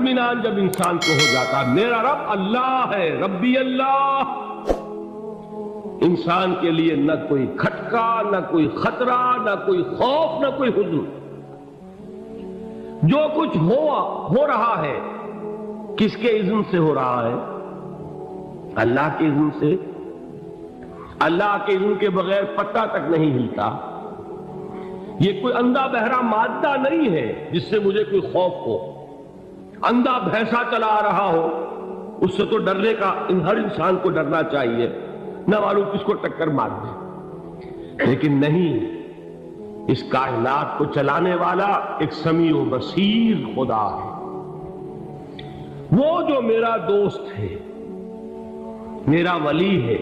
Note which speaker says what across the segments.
Speaker 1: اطمینان جب انسان کو ہو جاتا میرا رب اللہ ہے، ربی اللہ، انسان کے لیے نہ کوئی کھٹکا، نہ کوئی خطرہ، نہ کوئی خوف، نہ کوئی حزن۔ جو کچھ ہو رہا ہے کس کے اذن سے ہو رہا ہے؟ اللہ کے اذن سے۔ اللہ کے اذن کے بغیر پتہ تک نہیں ہلتا۔ یہ کوئی اندھا بہرا مادہ نہیں ہے جس سے مجھے کوئی خوف ہو۔ اندھا بھینسا چلا رہا ہو اس سے تو ڈرنے کا ہر انسان کو ڈرنا چاہیے، نہ معلوم کس کو ٹکر مار دے، لیکن نہیں، اس کائنات کو چلانے والا ایک سمیع و بصیر خدا ہے۔ وہ جو میرا دوست ہے، میرا ولی ہے،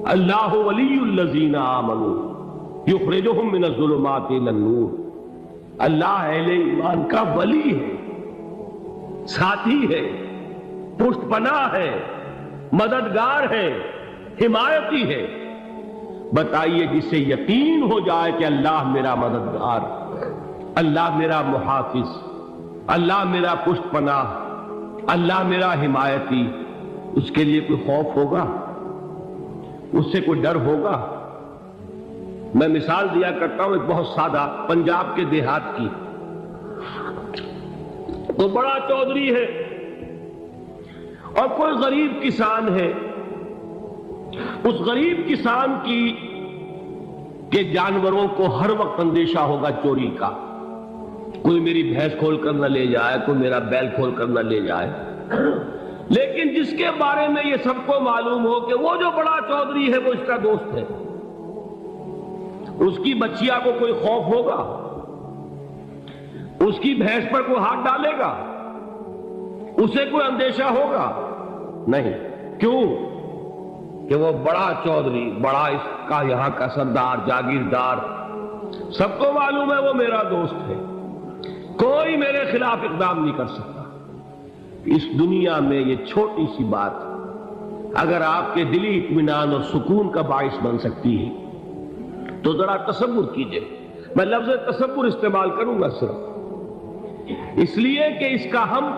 Speaker 1: اللہ ولی الذین آمنوا یخرجہم من الظلمات الی النور، اللہ اہل ایمان کا ولی ہے، ساتھی ہے، پشت پناہ ہے، مددگار ہے، حمایتی ہے۔ بتائیے جسے یقین ہو جائے کہ اللہ میرا مددگار، اللہ میرا محافظ، اللہ میرا پشت پناہ، اللہ میرا حمایتی، اس کے لیے کوئی خوف ہوگا؟ اس سے کوئی ڈر ہوگا؟ میں مثال دیا کرتا ہوں ایک بہت سادہ پنجاب کے دیہات کی۔ تو بڑا چودھری ہے اور کوئی غریب کسان ہے۔ اس غریب کسان کے جانوروں کو ہر وقت اندیشہ ہوگا چوری کا، کوئی میری بھینس کھول کر نہ لے جائے، کوئی میرا بیل کھول کر نہ لے جائے۔ لیکن جس کے بارے میں یہ سب کو معلوم ہو کہ وہ جو بڑا چودھری ہے وہ اس کا دوست ہے، اس کی بچیا کو کوئی خوف ہوگا؟ اس کی بھینس پر کوئی ہاتھ ڈالے گا؟ اسے کوئی اندیشہ ہوگا؟ نہیں۔ کیوں؟ کہ وہ بڑا چودھری، بڑا اس کا یہاں کا سردار، جاگیردار، سب کو معلوم ہے وہ میرا دوست ہے، کوئی میرے خلاف اقدام نہیں کر سکتا۔ اس دنیا میں یہ چھوٹی سی بات اگر آپ کے دلی اطمینان اور سکون کا باعث بن سکتی ہے تو ذرا تصور کیجئے۔ میں لفظ تصور استعمال کروں گا صرف اس لیے کہ اس کا ہم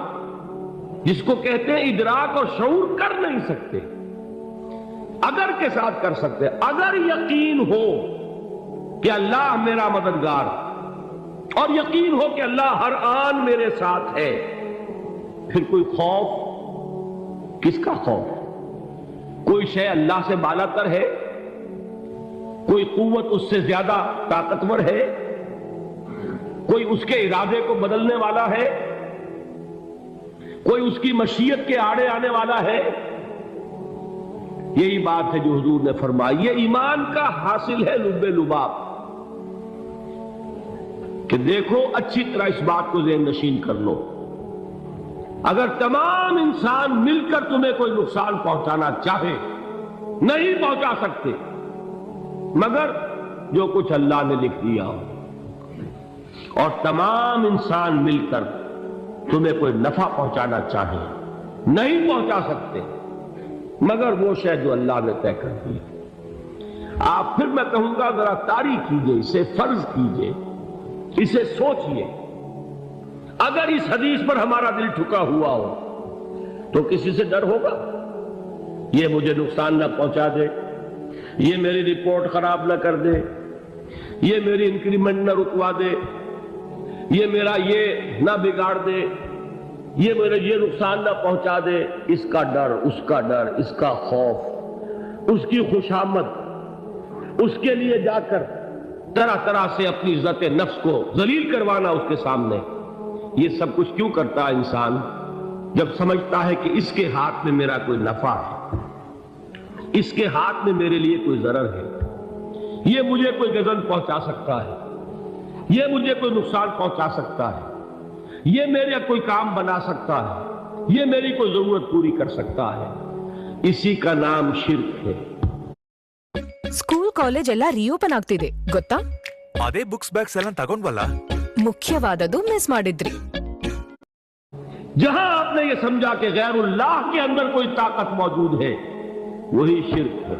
Speaker 1: جس کو کہتے ہیں ادراک اور شعور کر نہیں سکتے، اگر کے ساتھ کر سکتے۔ اگر یقین ہو کہ اللہ میرا مددگار اور یقین ہو کہ اللہ ہر آن میرے ساتھ ہے، پھر کوئی خوف؟ کس کا خوف؟ کوئی شے اللہ سے بالا تر ہے؟ کوئی قوت اس سے زیادہ طاقتور ہے؟ کوئی اس کے ارادے کو بدلنے والا ہے؟ کوئی اس کی مشیت کے آڑے آنے والا ہے؟ یہی بات ہے جو حضور نے فرمائی، یہ ایمان کا حاصل ہے لب لباب، کہ دیکھو اچھی طرح اس بات کو ذہن نشین کر لو، اگر تمام انسان مل کر تمہیں کوئی نقصان پہنچانا چاہے نہیں پہنچا سکتے، مگر جو کچھ اللہ نے لکھ دیا ہو، اور تمام انسان مل کر تمہیں کوئی نفع پہنچانا چاہے نہیں پہنچا سکتے، مگر وہ شے جو اللہ نے طے کر دی۔ آپ پھر میں کہوں گا ذرا طاری کیجئے، اسے فرض کیجئے، اسے سوچئے۔ اگر اس حدیث پر ہمارا دل ٹھکا ہوا ہو تو کسی سے ڈر ہوگا؟ یہ مجھے نقصان نہ پہنچا دے، یہ میری رپورٹ خراب نہ کر دے، یہ میری انکریمنٹ نہ رکوا دے، یہ میرا یہ نہ بگاڑ دے، یہ میرے یہ نقصان نہ پہنچا دے۔ اس کا ڈر، اس کا ڈر، اس کا خوف، اس کی خوشامد، اس کے لیے جا کر طرح طرح سے اپنی عزت نفس کو ذلیل کروانا اس کے سامنے، یہ سب کچھ کیوں کرتا ہے انسان؟ جب سمجھتا ہے کہ اس کے ہاتھ میں میرا کوئی نفع ہے، اس کے ہاتھ میں میرے لیے کوئی ضرر ہے، یہ مجھے کوئی غضب پہنچا سکتا ہے، یہ مجھے کوئی نقصان پہنچا سکتا ہے، یہ میرے کوئی کام بنا سکتا ہے، یہ میری کوئی ضرورت پوری کر سکتا ہے، اسی کا نام شرک ہے۔
Speaker 2: ಸ್ಕೂಲ್ ಕಾಲೇಜ್ ಎಲ್ಲ ರಿಓಪನ್ ಆಗ್ತಿದೆ ಗೊತ್ತಾ?
Speaker 3: ಅದೇ ಬುಕ್ಸ್ ಬ್ಯಾಗ್ಸ್ ಎಲ್ಲ ತಗೊಂಡ್ವಲ್ಲ,
Speaker 2: ಮುಖ್ಯವಾದದ್ದು ಮಿಸ್ ಮಾಡಿದ್ರಿ।
Speaker 1: جہاں آپ نے یہ سمجھا کہ غیر اللہ کے اندر کوئی طاقت موجود ہے وہی شرک ہے۔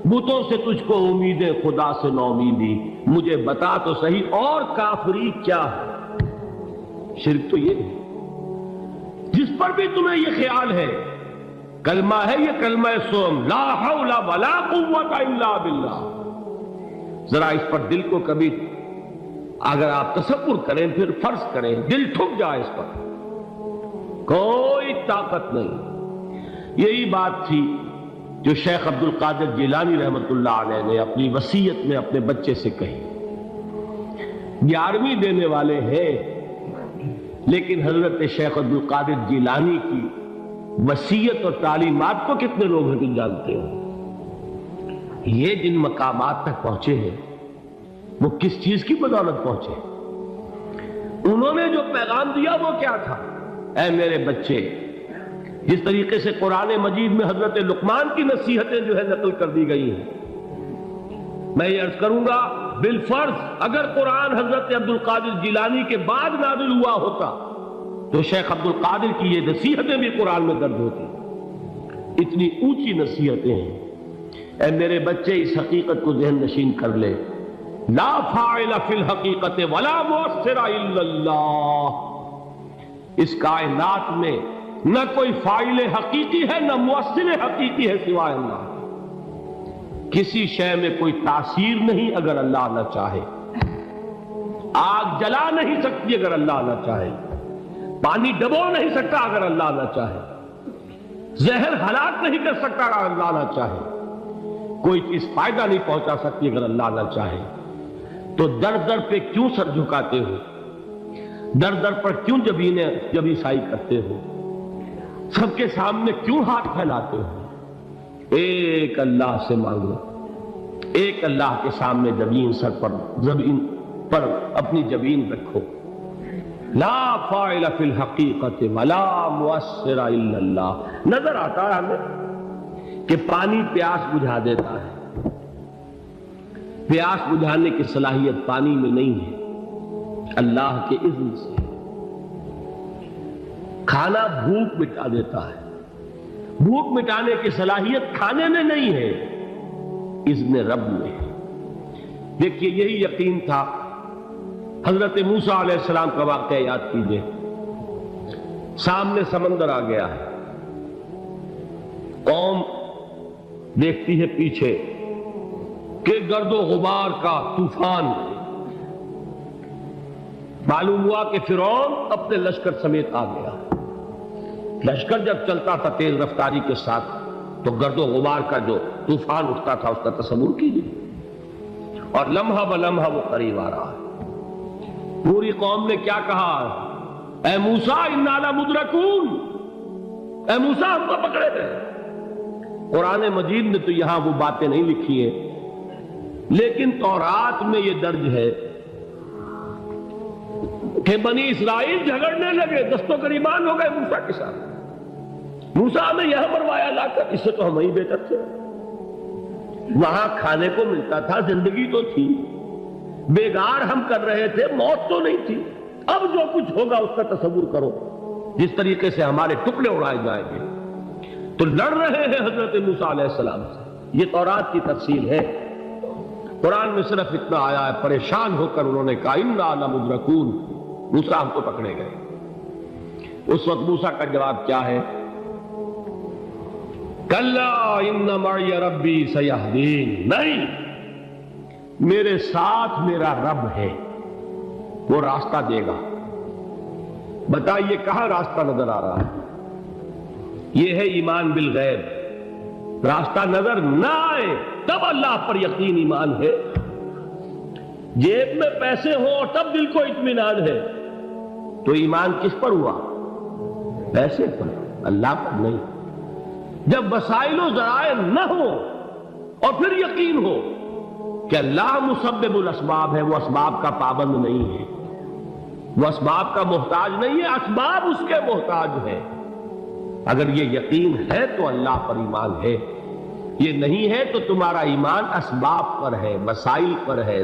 Speaker 1: بتوں سے تجھ کو امید خدا سے نومیدی، مجھے بتا تو صحیح اور کافری کیا ہے؟ شرک تو یہ ہے۔ جس پر بھی تمہیں یہ خیال ہے کلمہ ہے یہ کلمہ سوم لا حول ولا قوت الا باللہ، ذرا اس پر دل کو کبھی اگر آپ تصور کریں پھر فرض کریں دل ٹھک جائے اس پر، کوئی طاقت نہیں۔ یہی بات تھی جو شیخ عبد القادر جیلانی رحمت اللہ علیہ نے اپنی وصیت میں اپنے بچے سے کہی۔ 11ویں دینے والے ہیں لیکن حضرت شیخ عبد القادر جیلانی کی وصیت اور تعلیمات کو کتنے لوگ ہیں تم جانتے ہو؟ یہ جن مقامات تک پہنچے ہیں وہ کس چیز کی بدولت پہنچے؟ انہوں نے جو پیغام دیا وہ کیا تھا؟ اے میرے بچے، جس طریقے سے قرآن مجید میں حضرت لقمان کی نصیحتیں جو ہے نقل کر دی گئی ہیں، میں یہ عرض کروں گا بالفرض اگر قرآن حضرت عبد القادر جیلانی کے بعد نازل ہوا ہوتا تو شیخ عبد القادر کی یہ نصیحتیں بھی قرآن میں درج ہوتی۔ اتنی اونچی نصیحتیں ہیں۔ اے میرے بچے، اس حقیقت کو ذہن نشین کر لے، لا فاعل فی الحقیقت ولا مؤثر الا اللہ۔ اس کائنات میں نہ کوئی فاعل حقیقی ہے نہ مؤثر حقیقی ہے سوائے اللہ۔ کسی شے میں کوئی تاثیر نہیں اگر اللہ نہ چاہے، آگ جلا نہیں سکتی اگر اللہ نہ چاہے، پانی ڈبو نہیں سکتا اگر اللہ نہ چاہے، زہر ہلاک نہیں کر سکتا اگر اللہ نہ چاہے، کوئی چیز فائدہ نہیں پہنچا سکتی اگر اللہ نہ چاہے۔ تو در در پہ کیوں سر جھکاتے ہو؟ در در پر کیوں جبیں سائی کرتے ہو؟ سب کے سامنے کیوں ہاتھ پھیلاتے ہو؟ ایک اللہ سے مانگو، ایک اللہ کے سامنے جبین سر پر زمین پر اپنی جبین رکھو۔ لا فاعل فی الحقیقت ولا مؤثر الا اللہ۔ نظر آتا ہے ہمیں کہ پانی پیاس بجھا دیتا ہے، پیاس بجھانے کی صلاحیت پانی میں نہیں ہے، اللہ کے اذن سے۔ کھانا بھوک مٹا دیتا ہے، بھوک مٹانے کی صلاحیت کھانے میں نہیں ہے، اذن رب میں ہے۔ دیکھیے یہی یقین تھا حضرت موسیٰ علیہ السلام کا واقعہ یاد کیجئے۔ سامنے سمندر آ گیا ہے، قوم دیکھتی ہے پیچھے کہ گرد و غبار کا طوفان، معلوم ہوا کہ فرعون اپنے لشکر سمیت آ گیا۔ لشکر جب چلتا تھا تیز رفتاری کے ساتھ تو گرد و غبار کا جو طوفان اٹھتا تھا اس کا تصور کیجیے، اور لمحہ بلمحہ وہ قریب آ رہا ہے۔ پوری قوم نے کیا کہا؟ اے موسیٰ انا لمدرکون، اے موسیٰ ہم کو پکڑے گئے۔ قرآن مجید میں تو یہاں وہ باتیں نہیں لکھی ہیں، لیکن تورات میں یہ درج ہے کہ بنی اسرائیل جھگڑنے لگے، دست و گریبان ہو گئے موسیٰ کے ساتھ۔ موسیٰ ہمیں یہاں مروایا لا کر، اس سے تو ہم ہی بہتر تھے، وہاں کھانے کو ملتا تھا، زندگی تو تھی، بیگار ہم کر رہے تھے، موت تو نہیں تھی۔ اب جو کچھ ہوگا اس کا تصور کرو، جس طریقے سے ہمارے ٹکڑے اڑائے جائیں گے۔ تو لڑ رہے ہیں حضرت موسیٰ علیہ السلام سے، یہ تورات کی تفصیل ہے۔ قرآن میں صرف اتنا آیا ہے، پریشان ہو کر انہوں نے کہا انا لمدرکون، موسیٰ ہم کو پکڑے گئے۔ اس وقت موسیٰ کا جواب کیا ہے؟ کلا ان معی ربی سیہدین، نہیں، میرے ساتھ میرا رب ہے، وہ راستہ دے گا۔ بتائیے کہاں راستہ نظر آ رہا ہے؟ یہ ہے ایمان بالغیب۔ راستہ نظر نہ آئے تب اللہ پر یقین ایمان ہے، جیب میں پیسے ہوں اور تب دل کو اطمینان ہے تو ایمان کس پر ہوا؟ پیسے پر، اللہ پر نہیں۔ جب وسائل و ذرائع نہ ہو اور پھر یقین ہو کہ اللہ مسبب الاسباب ہے، وہ اسباب کا پابند نہیں ہے، وہ اسباب کا محتاج نہیں ہے، اسباب اس کے محتاج ہے۔ اگر یہ یقین ہے تو اللہ پر ایمان ہے، یہ نہیں ہے تو تمہارا ایمان اسباب پر ہے، وسائل پر ہے،